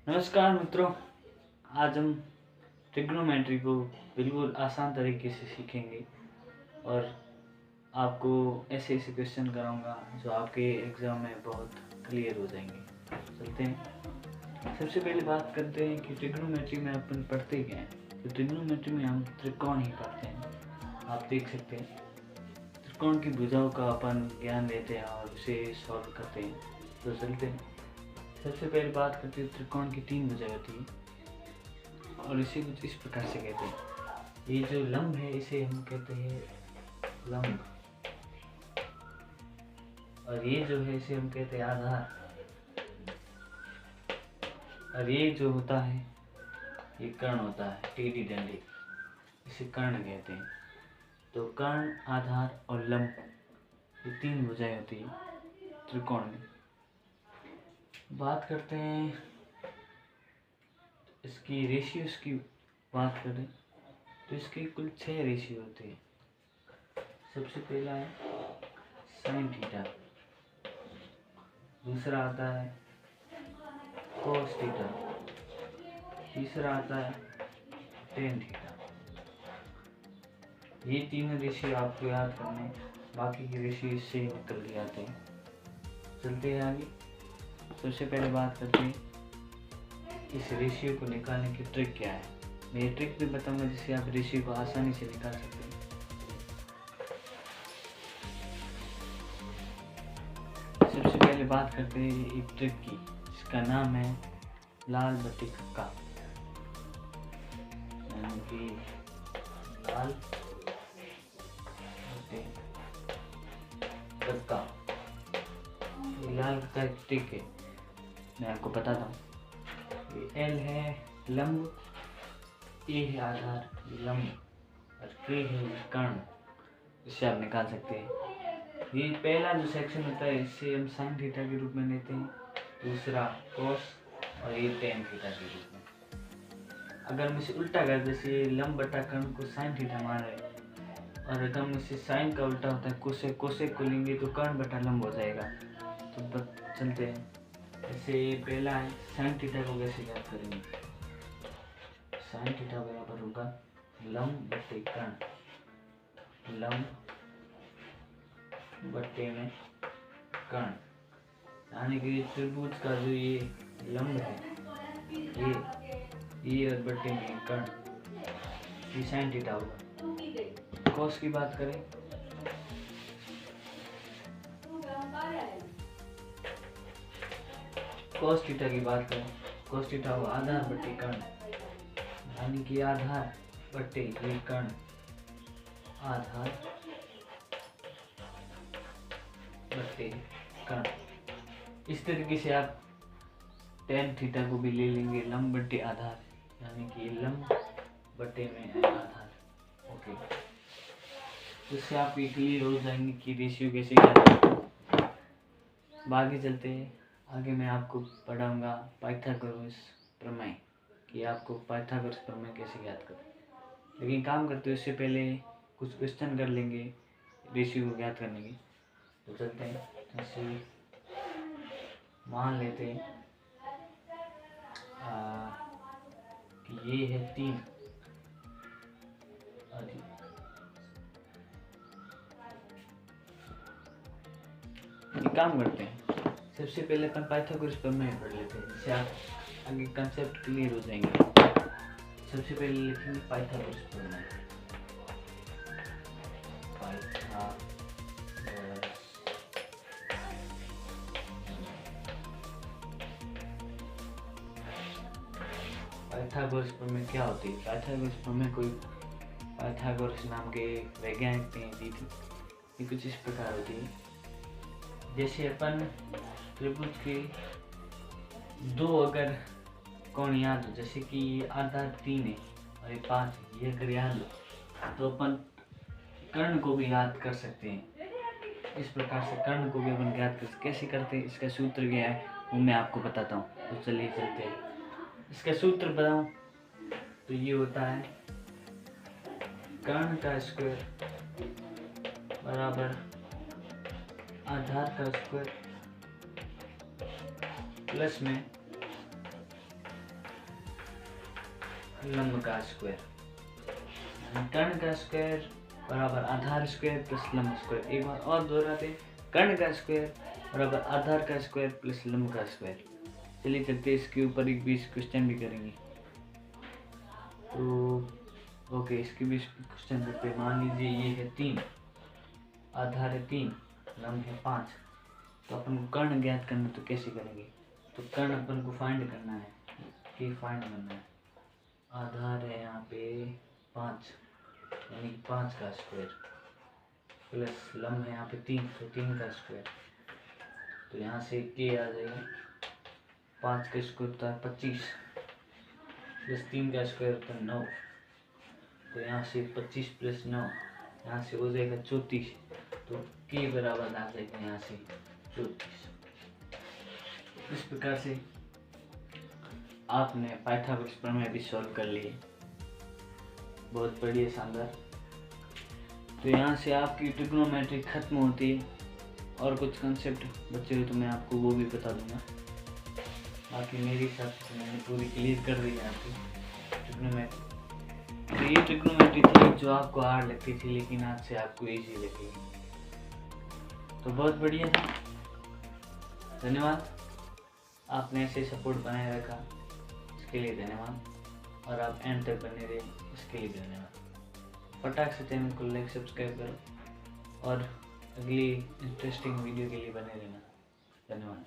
नमस्कार मित्रों। आज हम ट्रिग्नोमेट्री को बिल्कुल आसान तरीके से सीखेंगे और आपको ऐसे ऐसे क्वेश्चन कराऊंगा जो आपके एग्ज़ाम में बहुत क्लियर हो जाएंगे। चलते हैं। सबसे पहले बात करते हैं कि ट्रिग्नोमेट्री में अपन पढ़ते क्या हैं। तो ट्रिग्नोमेट्री में हम त्रिकोण ही पढ़ते हैं। आप देख सकते हैं त्रिकोण की भुजाओं का अपन ज्ञान लेते हैं और उसे सॉल्व करते हैं। तो चलते हैं। सबसे पहले बात करते हैं त्रिकोण की 3 भुजाएं होती है और इसे कुछ इस प्रकार से कहते हैं। ये जो लंब है इसे हम कहते हैं लंब, और ये जो है इसे हम कहते हैं आधार, और ये जो होता है ये कर्ण होता है, टेढ़ी डंडी, इसे कर्ण कहते हैं। तो कर्ण, आधार और लंब ये 3 भुजाएं होती है त्रिकोण में। बात करते हैं इसकी रेशियोज की बात करें तो इसके कुल 6 रेशियो होते हैं। सबसे पहला है साइन थीटा, दूसरा आता है कोस थीटा, तीसरा आता है टेन थीटा। ये तीनों रेशियो आपको याद करने, बाकी के रेशियो इससे निकल के आते हैं। चलते हैं आगे। सबसे पहले बात करते हैं इस रेशियो को निकालने की ट्रिक क्या है। मैं ये ट्रिक भी बताऊंगा जिससे आप रेशियो को आसानी से निकाल सकते हैं। सबसे पहले बात करते हैं एक ट्रिक की, इसका नाम है लाल बट्टी कक्का, यानी कि लाल बट्टी कक्का। ये लाल कक्का एक ट्रिक है, मैं आपको बताता हूँ। ये एल है लंब, ए है आधार, लंब, और के है कर्ण, इससे आप निकाल सकते हैं। ये पहला जो सेक्शन होता है इसे हम साइन थीटा के रूप में लेते हैं, दूसरा कोस, और ये टेन थीटा के रूप में। अगर हम इसे उल्टा कर, जैसे लंब बटा कर्ण को साइन थीटा मान रहे हैं, और अगर हम इसे साइन का उल्टा होता है कोसेक, कोसेक को लेंगे तो कर्ण बटा लंब हो जाएगा। तो चलते हैं। जैसे पहला है साइन थीटा को कैसे ज्ञात करेंगे। साइन थीटा बराबर होगा लंब बटे कर्ण, लंब बट्टे में कर्ण, यानी कि त्रिभुज का जो ये लंब है ये और बट्टे में कर्ण, ये साइन थीटा होगा। कॉस की बात करें कॉस थीटा की बात करें, कॉस थीटा होगा आधार बट्टे कर्ण, यानी कि आधार बट्टे ये कर्ण, आधार बट्टे कर्ण। इस तरीके से आप टेन थीटा को भी ले लेंगे लंब बट्टे आधार, यानी कि लंब बट्टे में आधार। ओके, इससे आप ये क्लियर हो जाएंगे कि रेशियो कैसे ज्ञात करते हैं। आगे चलते हैं। आगे मैं आपको पढ़ाऊंगा पाइथागोरस प्रमेय, कि आपको पाइथागोरस प्रमेय कैसे ज्ञात करें। लेकिन काम करते हुए इससे पहले कुछ क्वेश्चन कर लेंगे रेशियो को ज्ञात करने की। तो चलते हैं। जैसे मान लेते हैं कि ये है 3 और ये काम करते हैं। सबसे पहले अपन पाइथागोरस प्रमेय पढ़ लेते हैं, जिससे आप आगे कंसेप्ट क्लियर हो जाएंगे। सबसे पहले लिखेंगे पाइथागोरस प्रमेय। पाइथागोरस प्रमेय क्या होती है। पाइथागोरस प्रमेय कोई पाइथागोरस नाम के वैज्ञानिक ने दी थी। ये कुछ इस प्रकार होती है, जैसे अपन त्रिभुज के 2 अगर कोण याद हो, जैसे कि ये आधार 3 है और ये 5 है, ये अगर याद हो तो अपन कर्ण को भी याद कर सकते हैं। इस प्रकार से कर्ण को भी अपन याद कर कैसे करते हैं, इसका सूत्र क्या है वो मैं आपको बताता हूँ। तो चलिए चलते हैं। इसका सूत्र बताऊं तो ये होता है कर्ण का स्क्वायर बराबर आधार का स्क्वायर प्लस में लंब का स्क्वायर, कर्ण का स्क्वायर बराबर आधार स्क्वायर प्लस लंब स्क्वायर। एक बार और दोहराते हैं, कर्ण का स्क्वायर बराबर आधार का स्क्वायर प्लस लंब का स्क्वायर। चलिए चलते इसके ऊपर एक 20 क्वेश्चन भी करेंगे। तो ओके, इसके 20 क्वेश्चन करते हैं। मान लीजिए ये है 3, आधार है 3, लंब है 5, तो अपन को कर्ण ज्ञात करना, तो कैसे करेंगे? तो कर्ण अपन को फाइंड करना है, कि फाइंड करना है। आधार है यहाँ पे 5, यानी 5 का स्क्वायर प्लस लंब है यहाँ पे 3, तो 3 का स्क्वायर। तो यहाँ से के आ जाएगा, 5 का स्क्वायर होता है 25 प्लस 3 का स्क्वायर होता है 9। तो यहाँ से 25 प्लस 9, यहाँ से हो जाएगा 34। तो के बराबर आ जाएगा यहाँ से 34। इस प्रकार से आपने पाइथागोरस प्रमेय भी सॉल्व कर लिए, बहुत बढ़िया, शानदार। तो यहाँ से आपकी ट्रिग्नोमेट्री खत्म होती है, और कुछ कंसेप्ट बचे हुए तो मैं आपको वो भी बता दूंगा। बाकी मेरे हिसाब से मैंने पूरी क्लियर कर दी है आपकी ट्रिग्नोमेट्री। तो ये ट्रिग्नोमेट्री थी जो आपको हार्ड लगती थी, लेकिन आज से आपको इजी लगेगी, तो बहुत बढ़िया है। धन्यवाद, आपने ऐसे सपोर्ट बनाए रखा, इसके लिए धन्यवाद, और आप एंड तक बने रहे, इसके लिए धन्यवाद। फटाक से चैनल को लाइक सब्सक्राइब करो, और अगली इंटरेस्टिंग वीडियो के लिए बने रहना। धन्यवाद।